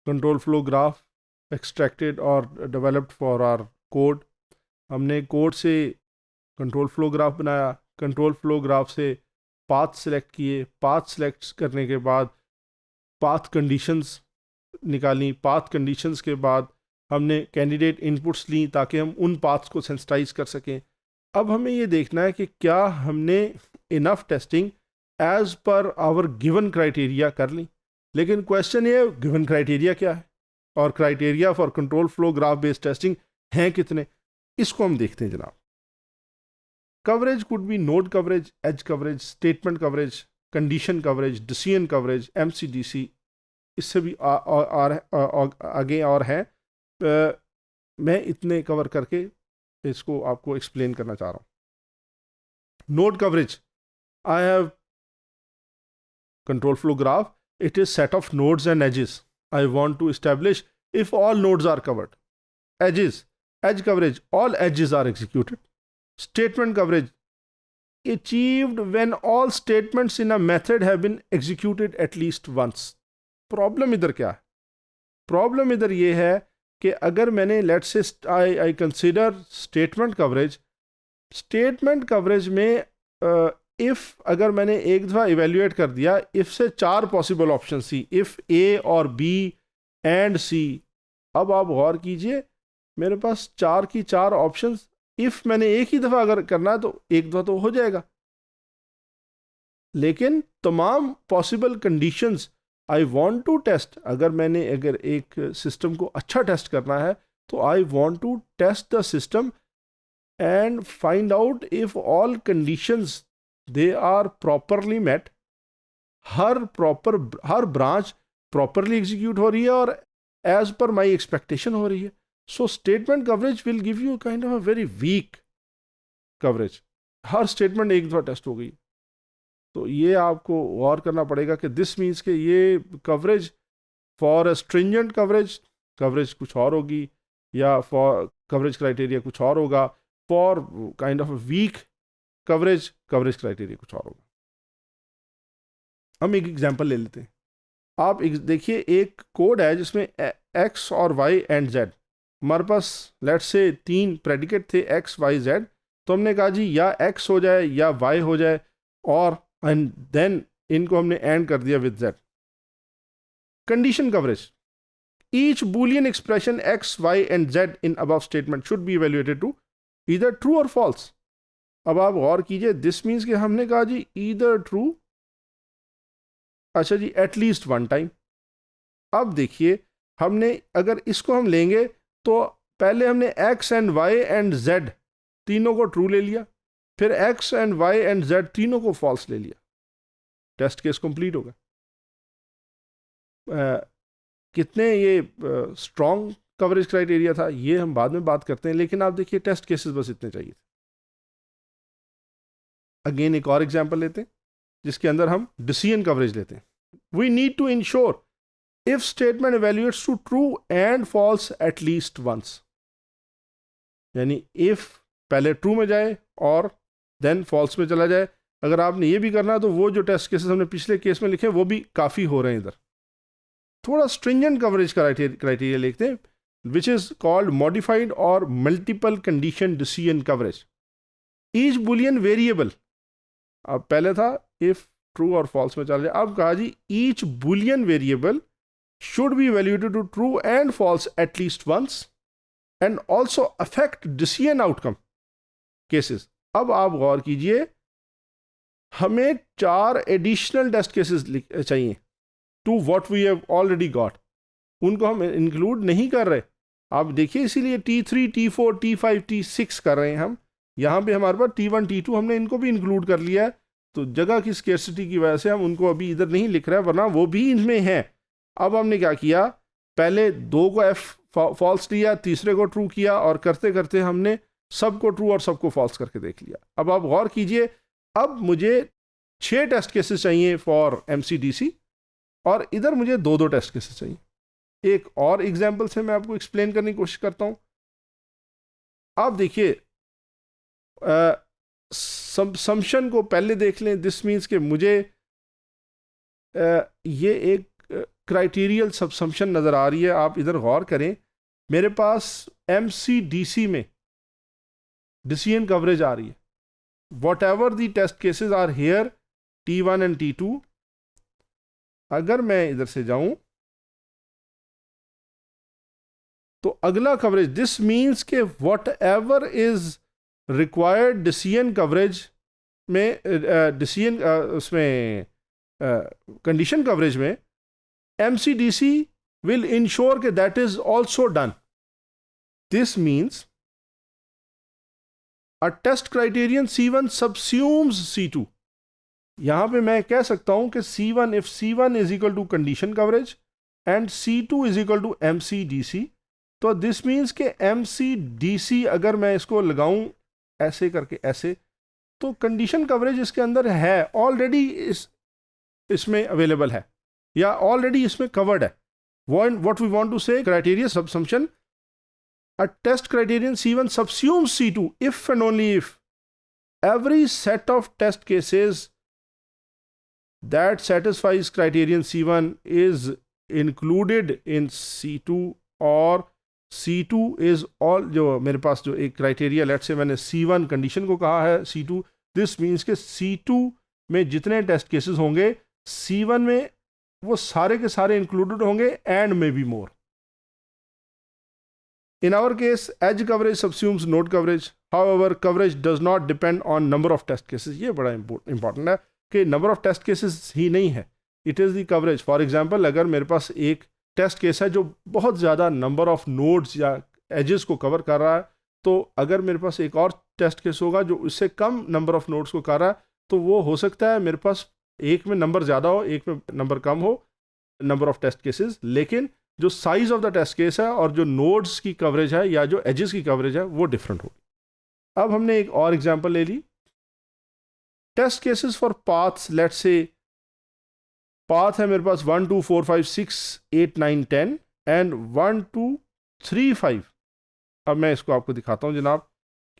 Control flow graph extracted और developed for R code. हमने code से कंट्रोल फ्लो ग्राफ बनाया, कंट्रोल फ्लो ग्राफ से पाथ सेलेक्ट किए, पाथ सेलेक्ट करने के बाद पाथ कंडीशंस निकाली, पाथ कंडीशंस के बाद हमने कैंडिडेट इनपुट्स ली ताकि हम उन पाथ्स को सेंसिटाइज कर सकें। अब हमें ये देखना है कि क्या हमने enough testing as per our given criteria कर ली। लेकिन क्वेश्चन ये है गिवन क्राइटेरिया क्या है और criteria for control flow graph based testing हैं कितने, इसको हम देखते हैं जनाब। Coverage could be node coverage, edge coverage, statement coverage, condition coverage, decision coverage, MCDC, इससे भी आगे और हैं। मैं इतने कवर करके इसको आपको एक्सप्लेन करना चाह रहा हूँ। Node coverage, I have control flow graph, it is set of nodes and edges. I want to establish if all nodes are covered. Edges, edge coverage, all edges are executed. Statement coverage, achieved when all statements in a method have been executed at least once. Problem इधर क्या है? Problem इधर ये है कि अगर मैंने let's say I consider statement coverage में इफ़ अगर मैंने एक दफ़ा इवेल्युएट कर दिया, इफ़ से 4 पॉसिबल ऑप्शन थी, इफ़ ए और बी एंड सी। अब आप गौर कीजिए मेरे पास 4 की 4 ऑप्शंस, इफ़ मैंने एक ही दफ़ा अगर करना है तो एक दफ़ा तो हो जाएगा, लेकिन तमाम possible conditions I want to test, अगर एक सिस्टम को अच्छा टेस्ट करना है तो I want to test the system and find out if all conditions they are properly met, हर ब्रांच प्रॉपरली एग्जीक्यूट हो रही है और एज पर माई एक्सपेक्टेशन हो रही है। So statement coverage will give you kind of a very weak coverage. Her statement एक दफ़ा टेस्ट हो गई तो ये आपको गौर करना पड़ेगा कि दिस मीन्स कि ये coverage for a stringent coverage कुछ और होगी, या फॉर कवरेज क्राइटेरिया कुछ और होगा, for kind of weak coverage criteria कुछ और होगा। हम एक एग्जांपल ले लेते हैं। आप देखिए एक कोड है जिसमें एक्स और वाई एंड जेड, हमारे पास लेट्स से 3 प्रेडिकेट थे एक्स वाई जेड, तो हमने कहा जी या एक्स हो जाए या वाई हो जाए और एंड देन इनको हमने एंड कर दिया with Z. Condition coverage, each boolean expression X Y and Z in above statement should be evaluated to either true और फॉल्स। अब आप गौर कीजिए दिस मीन्स कि हमने कहा जी ईदर ट्रू, अच्छा जी एटलीस्ट 1 टाइम। अब देखिए हमने अगर इसको हम लेंगे तो पहले हमने X and Y and Z तीनों को ट्रू ले लिया, फिर X and Y and Z तीनों को फॉल्स ले लिया, टेस्ट केस कंप्लीट होगा। कितने ये स्ट्रॉन्ग कवरेज क्राइटेरिया था ये हम बाद में बात करते हैं, लेकिन आप देखिए टेस्ट केसेस बस इतने चाहिए थे। अगेन एक और एग्जांपल लेते हैं जिसके अंदर हम डिसीजन कवरेज लेते हैं। We need to ensure if statement evaluates to true and false at least once, यानी इफ पहले ट्रू में जाए और देन फॉल्स में चला जाए। अगर आपने ये भी करना है तो वो जो टेस्ट केसेस हमने पिछले केस में लिखे वो भी काफ़ी हो रहे हैं इधर। थोड़ा स्ट्रिंजेंट कवरेज क्राइटेरिया लिखते हैं विच इज़ कॉल्ड मॉडिफाइड और multiple condition decision coverage. Each boolean variable, अब पहले था इफ ट्रू और फॉल्स में चला जाए, अब कहा जी each boolean variable should be evaluated to true and false at least once and also affect decision outcome cases. अब आप गौर कीजिए हमें 4 एडिशनल टेस्ट केसेस चाहिए to what we have already got, उनको हम इंक्लूड नहीं कर रहे। आप देखिए इसीलिए T3, T4, T5, T6 कर रहे हैं हम। यहाँ पे हमारे पास T1, T2 हमने इनको भी इंक्लूड कर लिया है, तो जगह की स्केर्सिटी की वजह से हम उनको अभी इधर नहीं लिख रहे हैं, वरना वो भी इनमें हैं। अब हमने क्या किया, पहले 2 को F फॉल्स लिया, तीसरे को ट्रू किया और करते करते हमने सबको ट्रू और सबको फॉल्स करके देख लिया। अब आप गौर कीजिए अब मुझे 6 टेस्ट केसेस चाहिए फॉर MCDC और इधर मुझे 2 टेस्ट केसेस चाहिए। एक और एग्जाम्पल से मैं आपको एक्सप्लेन करने की कोशिश करता हूँ। आप देखिए सम्शन को पहले देख लें। दिस मीन्स कि मुझे ये एक क्राइटेरियल सबसम्पशन नज़र आ रही है, आप इधर गौर करें, मेरे पास MCDC में डिसीजन कवरेज आ रही है, whatever the test cases are here T1 and T2। अगर मैं इधर से जाऊं तो अगला कवरेज, दिस मीन्स के whatever is required decision coverage में, डिसीजन उसमें कंडीशन कवरेज में MCDC will ensure that that is also done. This means a test criterion C1 subsumes C2. यहां पे मैं कह सकता हूं कि C1, if C1 is equal to condition coverage and C2 is equal to MCDC, तो this means कि MCDC अगर मैं इसको लगाऊं ऐसे करके ऐसे, तो कंडीशन कवरेज इसके अंदर है ऑलरेडी, इसमें अवेलेबल है या ऑलरेडी इसमें कवर्ड है. What we want to say, criteria subsumption, a test criterion C1 subsumes C2 if and only if every set of test cases that satisfies criterion C1 is included in C2, और C2 is all, जो मेरे पास जो एक criteria, let's say मैंने C1 condition को कहा है C2, this means के C2 में जितने टेस्ट केसेस होंगे C1 में वो सारे के सारे इंक्लूडेड होंगे and may be more. In our case edge coverage subsumes node coverage, however coverage does not depend on number of test cases. ये बड़ा इंपॉर्टेंट है कि नंबर ऑफ टेस्ट केसेस ही नहीं है, it is the coverage. For example, अगर मेरे पास एक टेस्ट केस है जो बहुत ज़्यादा नंबर ऑफ नोड्स या एजेस को कवर कर रहा है, तो अगर मेरे पास एक और टेस्ट केस होगा जो इससे कम नंबर ऑफ नोड्स को कर रहा है, तो वो हो सकता है मेरे पास एक में नंबर ज़्यादा हो, एक में नंबर कम हो, नंबर ऑफ टेस्ट केसेस, लेकिन जो size of the test case है और जो नोड्स की कवरेज है या जो एजेस की कवरेज है वो डिफरेंट होगी. अब हमने एक और एग्जांपल ले ली, test cases for paths. Let's say path है मेरे पास 1 2 4 5 6 8 9 10 एंड 1 2 3 5. अब मैं इसको आपको दिखाता हूं जनाब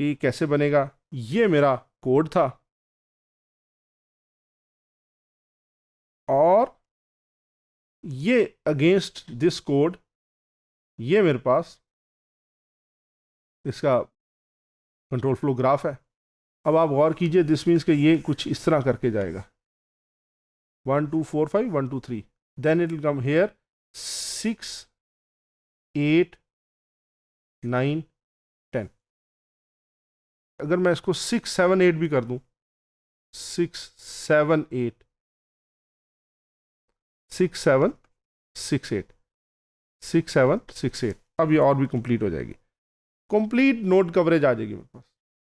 कि कैसे बनेगा. ये मेरा कोड था और ये अगेंस्ट दिस कोड, ये मेरे पास इसका कंट्रोल फ्लो ग्राफ है. अब आप गौर कीजिए, दिस मीन्स कि ये कुछ इस तरह करके जाएगा 1 2 4 5 1 2 3, then it will come here 6 8 9 10. अगर मैं इसको 6 7 8 भी कर दूं, 6 7 8 6 7 6 8 6 7 6 8, अब ये और भी कंप्लीट हो जाएगी. कंप्लीट नोड कवरेज आ जाएगी मेरे पास.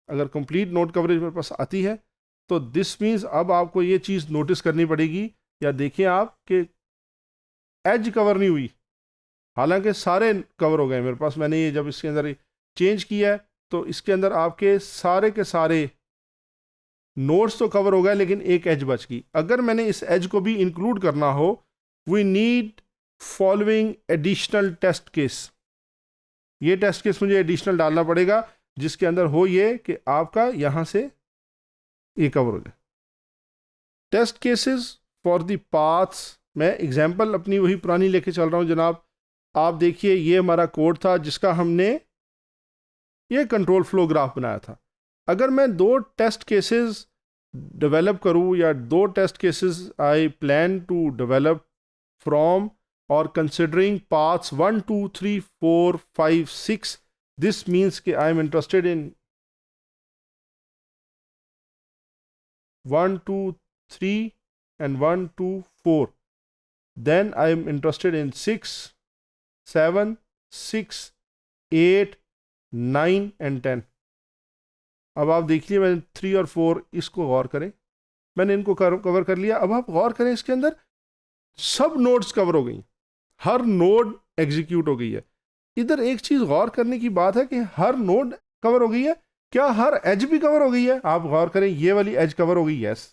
अगर कंप्लीट नोड कवरेज मेरे पास आती है तो दिस मीन्स अब आपको ये चीज़ नोटिस करनी पड़ेगी, या देखिए आप कि एज कवर नहीं हुई, हालांकि सारे कवर हो गए मेरे पास. मैंने ये जब इसके अंदर चेंज किया है तो इसके अंदर आपके सारे के सारे नोड्स तो कवर हो गए, लेकिन एक एज बच गई. अगर मैंने इस एज को भी इंक्लूड करना हो, we need following additional test case. ये टेस्ट केस मुझे एडिशनल डालना पड़ेगा जिसके अंदर हो ये कि आपका यहां से ये कवर हो जाए. Test cases for the paths, मैं एग्जांपल अपनी वही पुरानी लेके चल रहा हूं जनाब. आप देखिए, ये हमारा कोड था जिसका हमने ये कंट्रोल फ्लो ग्राफ बनाया था. अगर मैं दो टेस्ट केसेस डेवलप करूं या दो test cases I plan to develop from और कंसिडरिंग पाथ्स 1 2 3 4 5 6, दिस मीन्स कि I am interested in 1 2 3 and 1 2 4, then I am interested in 6 7 6 8 9 and 10. अब आप देखिए, मैंने 3 और 4 इसको गौर करें, मैंने इनको कवर कर लिया. अब आप गौर करें, इसके अंदर सब नोड्स कवर हो गई, हर नोड एग्जीक्यूट हो गई है. इधर एक चीज़ गौर करने की बात है कि हर नोड कवर हो गई है, क्या हर एज भी कवर हो गई है? आप गौर करें, ये वाली एज कवर हो गई, यस.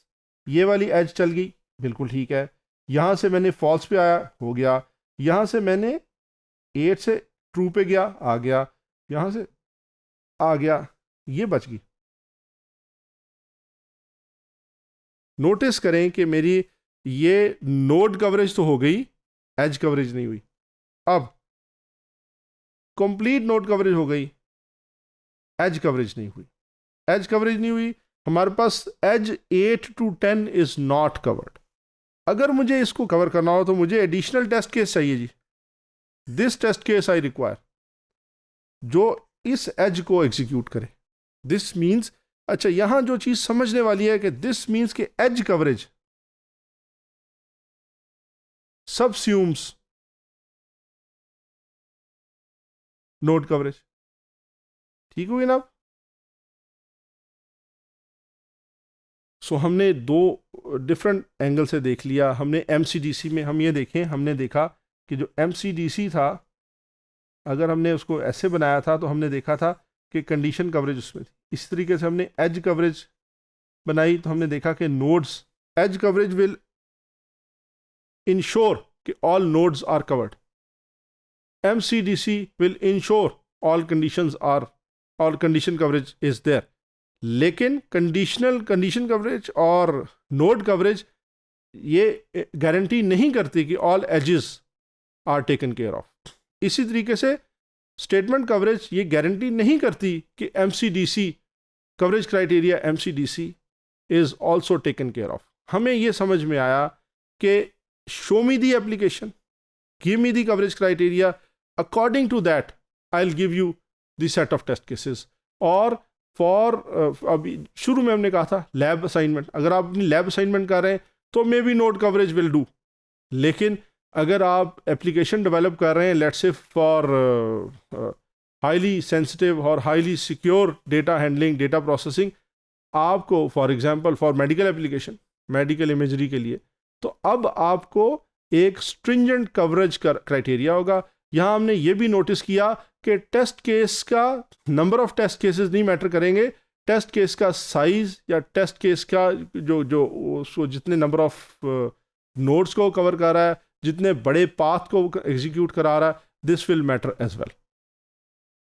ये वाली एज चल गई, बिल्कुल ठीक है. यहाँ से मैंने फॉल्स पे आया, हो गया. यहाँ से मैंने 8 से ट्रू पे गया, आ गया. यहाँ से आ गया, ये बच गई. नोटिस करें कि मेरी ये नोड कवरेज तो हो गई, एज कवरेज नहीं हुई। अब कंप्लीट नोड कवरेज हो गई, एज कवरेज नहीं हुई। एज कवरेज नहीं हुई, हमारे पास edge 8 to 10 is not covered. अगर मुझे इसको कवर करना हो तो मुझे एडिशनल टेस्ट केस चाहिए जी। This test case I require, जो इस एज को एग्जीक्यूट करे। दिस मीन्स, अच्छा यहां जो चीज समझने वाली है कि दिस मीन्स कि as coverage subsumes node coverage. ठीक हुई ना? सो हमने दो डिफरेंट एंगल से देख लिया। हमने एमसीडीसी में हम ये देखें, हमने देखा कि जो एमसीडीसी था, अगर हमने उसको ऐसे बनाया था तो हमने देखा था कि कंडीशन कवरेज उसमें थी। इस तरीके से हमने एज कवरेज बनाई तो हमने देखा कि nodes, edge coverage will ensure कि all nodes are covered. MCDC will ensure all condition coverage is there. लेकिन कंडीशन कवरेज और नोड कवरेज ये गारंटी नहीं करती कि all edges are taken care of. इसी तरीके से स्टेटमेंट कवरेज ये गारंटी नहीं करती कि MCDC coverage criteria MCDC is also taken care of. हमें ये समझ में आया कि show me the application, give me the coverage criteria, according to that I will give you the set of test cases. और फॉर अभी शुरू में हमने कहा था लैब असाइनमेंट, अगर आप अपनी लैब असाइनमेंट कर रहे हैं तो may be node coverage will do. लेकिन अगर आप एप्लीकेशन डेवलप कर रहे हैं, let's say for highly sensitive और highly secure data handling, data processing, आपको for example for medical application, medical imagery के लिए, तो अब आपको एक स्ट्रिंजेंट कवरेज क्राइटेरिया होगा। यहाँ हमने ये भी नोटिस किया कि टेस्ट केस का नंबर ऑफ टेस्ट केसेस नहीं मैटर करेंगे, टेस्ट केस का साइज या टेस्ट केस का जो जितने नंबर ऑफ नोड्स को कवर कर रहा है, जितने बड़े पाथ को एग्जीक्यूट करा रहा है, this will matter as well.